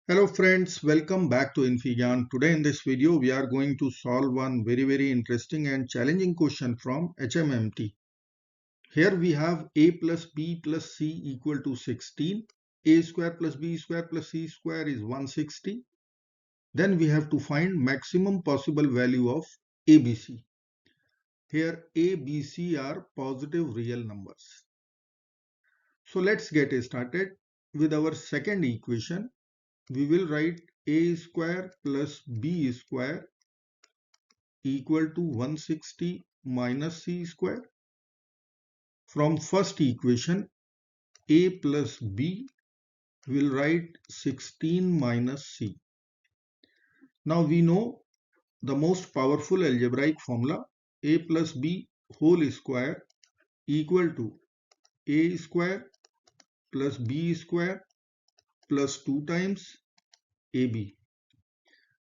Hello friends, welcome back to infyGyan. Today in this video we are going to solve one very interesting and challenging question from hmmt. Here we have a plus b plus c equal to 16. A square plus b square plus c square is 160. Then we have to find maximum possible value of abc. Here a, b, c are positive real numbers. So let's get started with our second equation. We will write a square plus b square equal to 160 minus c square. From first equation, a plus b will write 16 minus c. Now we know the most powerful algebraic formula, a plus b whole square equal to a square plus b square plus 2 times ab.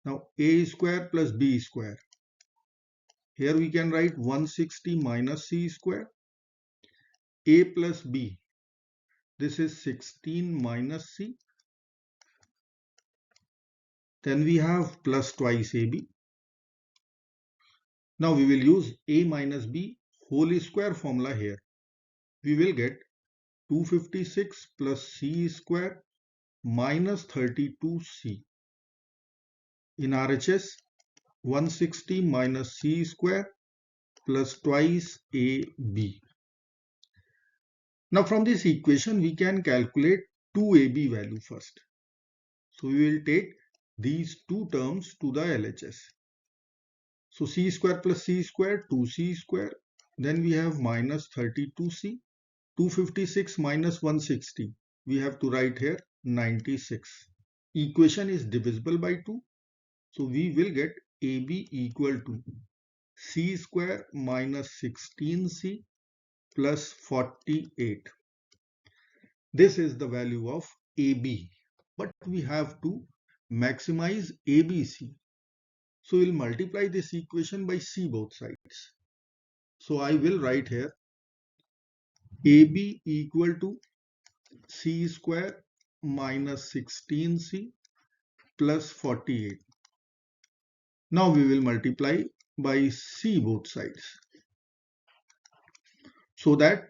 Now a square plus b square. Here we can write 160 minus c square. A plus b. This is 16 minus c. Then we have plus twice ab. Now we will use a minus b whole square formula here. We will get 256 plus c square minus 32c. In RHS, 160 minus c square plus twice ab. Now from this equation we can calculate 2ab value first. So we will take these two terms to the LHS. So c square plus c square 2c square. Then we have minus 32c. 256 minus 160. We have to write here 96. Equation is divisible by 2. So we will get AB equal to c square minus 16c plus 48. This is the value of AB. But we have to maximize ABC. So we'll multiply this equation by c both sides. So I will write here AB equal to c square minus 16c plus 48. Now we will multiply by c both sides so that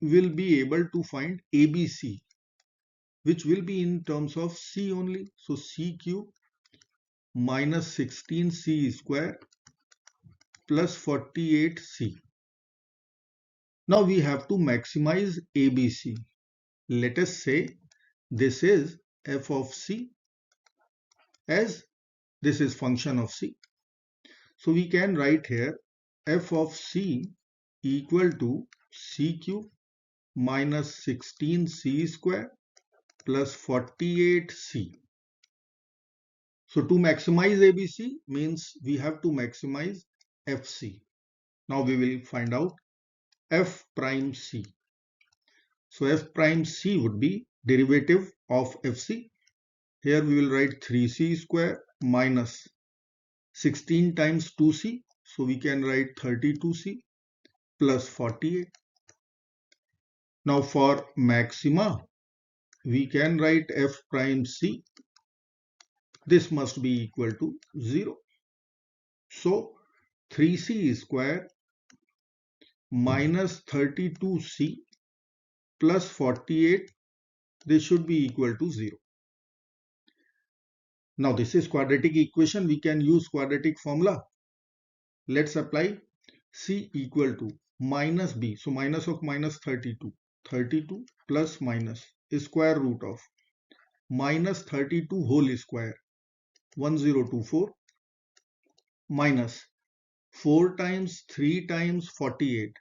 we will be able to find ABC, which will be in terms of c only. So c cube minus 16c square plus 48c. Now we have to maximize ABC. Let us say this is f of c, as this is function of c. So we can write here f of c equal to c cube minus 16c square plus 48c. So to maximize ABC means we have to maximize fc. Now we will find out f prime c. So f prime c would be derivative of fc. Here we will write 3c square minus 16 times 2c. So we can write 32c plus 48. Now for maxima, we can write f prime c. This must be equal to 0. So 3c square minus 32c plus 48, this should be equal to 0. Now this is quadratic equation. We can use quadratic formula. Let's apply c equal to minus b. So minus of minus 32. 32 plus minus is square root of minus 32 whole square 1024 minus 4 times 3 times 48.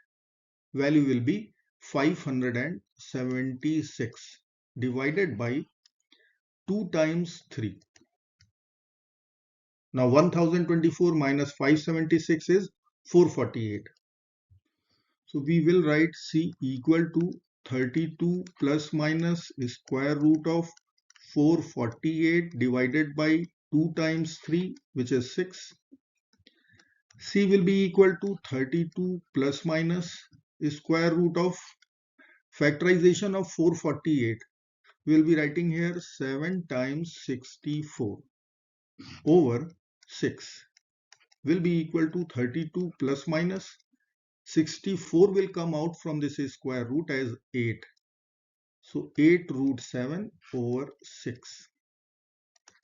Value will be 576 divided by 2 times 3. Now 1024 minus 576 is 448. So we will write c equal to 32 plus minus square root of 448 divided by 2 times 3, which is 6. C will be equal to 32 plus minus square root of factorization of 448. we will be writing here 7 times 64 over 6 will be equal to 32 plus minus 64 will come out from this square root as 8. So 8 root 7 over 6.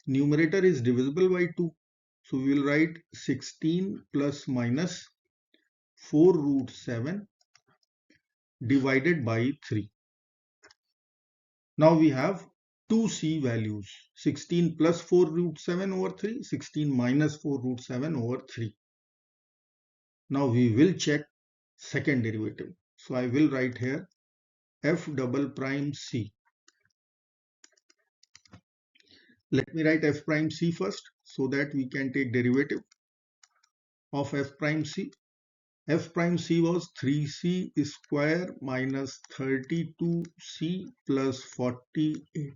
Numerator is divisible by 2. So we will write 16 plus minus 4 root 7 divided by 3. Now we have two C values, 16 plus 4 root 7 over 3, 16 minus 4 root 7 over 3. Now we will check second derivative. So I will write here f double prime c. Let me write f prime c first so that we can take derivative of f prime c. F prime c was 3c square minus 32c plus 48.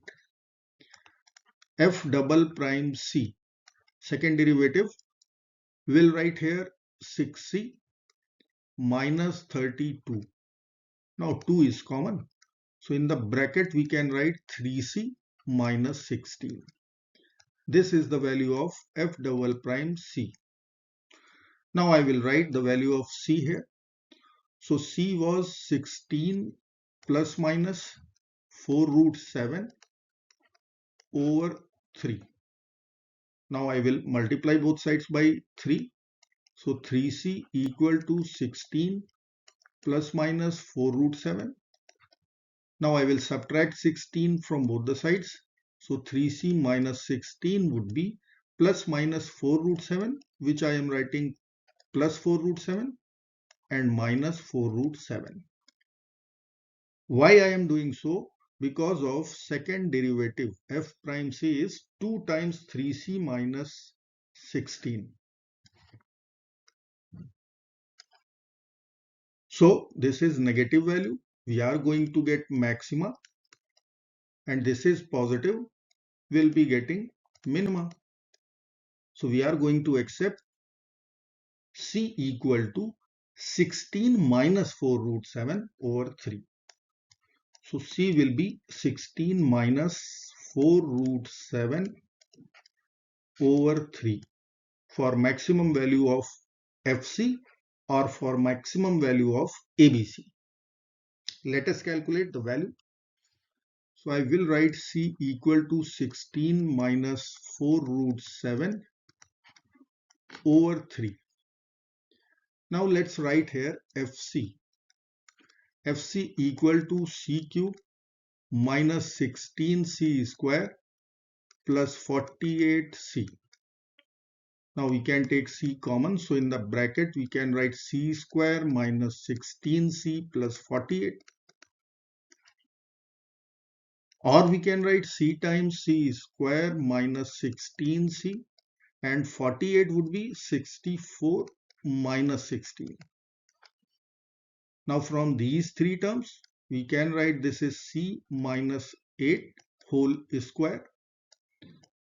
F double prime c. Second derivative, we'll write here 6c minus 32. Now 2 is common. So in the bracket we can write 3c minus 16. This is the value of f double prime c. Now I will write the value of c here. So c was 16 plus minus 4 root 7 over 3. Now I will multiply both sides by 3. So 3c equal to 16 plus minus 4 root 7. Now I will subtract 16 from both the sides. So 3c minus 16 would be plus minus 4 root 7, which I am writing plus 4 root 7 and minus 4 root 7. Why I am doing so? Because of second derivative f prime c is 2 times 3c minus 16. So this is negative value. We are going to get maxima, and this is positive. We'll be getting minima. So we are going to accept c equal to 16 minus 4 root 7 over 3. So c will be 16 minus 4 root 7 over 3 for maximum value of fc or for maximum value of abc. Let us calculate the value. So I will write c equal to 16 minus 4 root 7 over 3. Now let's write here fc. fc equal to c cube minus 16c square plus 48c. Now we can take c common. So in the bracket we can write c square minus 16c plus 48. Or we can write c times c square minus 16c, and 48 would be 64 minus 16. Now from these three terms, we can write this is c minus 8 whole square.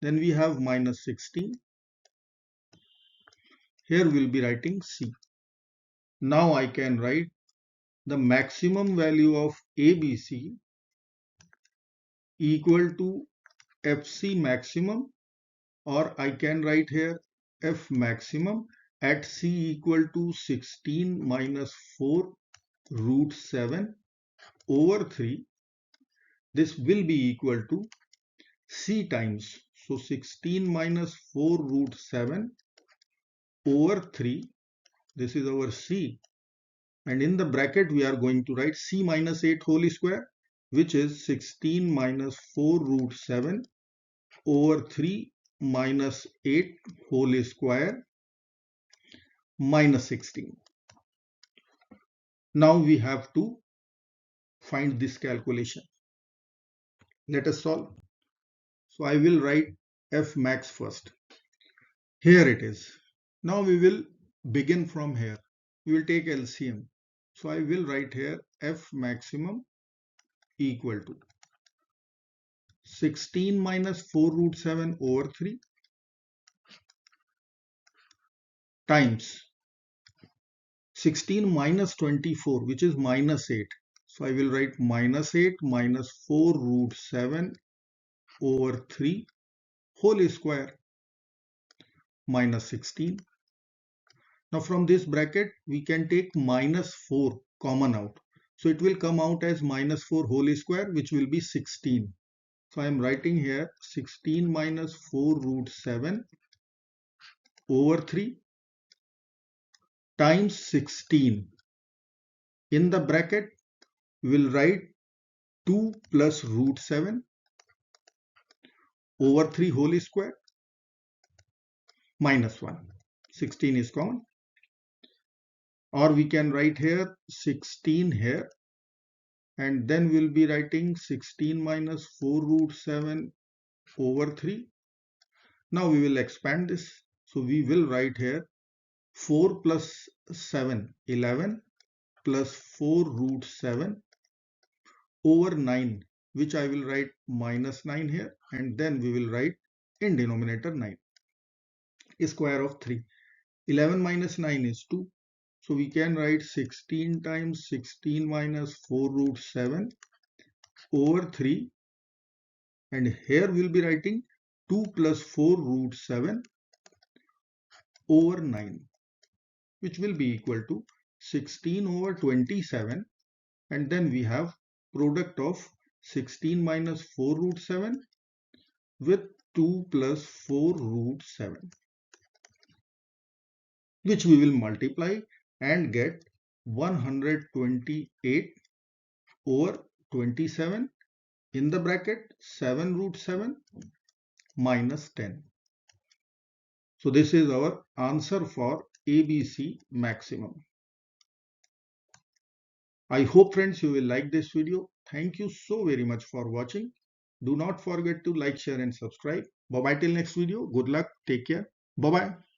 Then we have minus 16. Here we'll be writing c. Now I can write the maximum value of ABC equal to FC maximum, or I can write here F maximum at C equal to 16 minus 4 root 7 over 3. This will be equal to C times. So 16 minus 4 root 7 over 3. This is our C. And in the bracket we are going to write C minus 8 whole square, which is 16 minus 4 root 7 over 3 minus 8 whole square minus 16. Now we have to find this calculation. Let us solve. So I will write F max first. Here it is. Now we will begin from here. We will take LCM. So I will write here F maximum equal to 16 minus 4 root 7 over 3 times 16 minus 24, which is minus 8. So I will write minus 8 minus 4 root 7 over 3 whole square minus 16. Now from this bracket we can take minus 4 common out. So it will come out as minus 4 whole square, which will be 16. So I am writing here 16 minus 4 root 7 over 3 times 16. In the bracket we will write 2 plus root 7 over 3 whole square minus 1. 16 is common. Or we can write here 16 here, and then we'll be writing 16 minus 4 root 7 over 3. Now we will expand this. So we will write here 4 plus 7, 11 plus 4 root 7 over 9, which I will write minus 9 here, and then we will write in denominator 9. Square of 3. 11 minus 9 is 2. So we can write 16 times 16 minus 4 root 7 over 3, and here we'll be writing 2 plus 4 root 7 over 9, which will be equal to 16 over 27, and then we have product of 16 minus 4 root 7 with 2 plus 4 root 7, which we will multiply and get 128 over 27 in the bracket 7 root 7 minus 10. So this is our answer for ABC maximum. I hope friends you will like this video. Thank you so very much for watching. Do not forget to like, share and subscribe. Bye bye till next video. Good luck. Take care. Bye bye.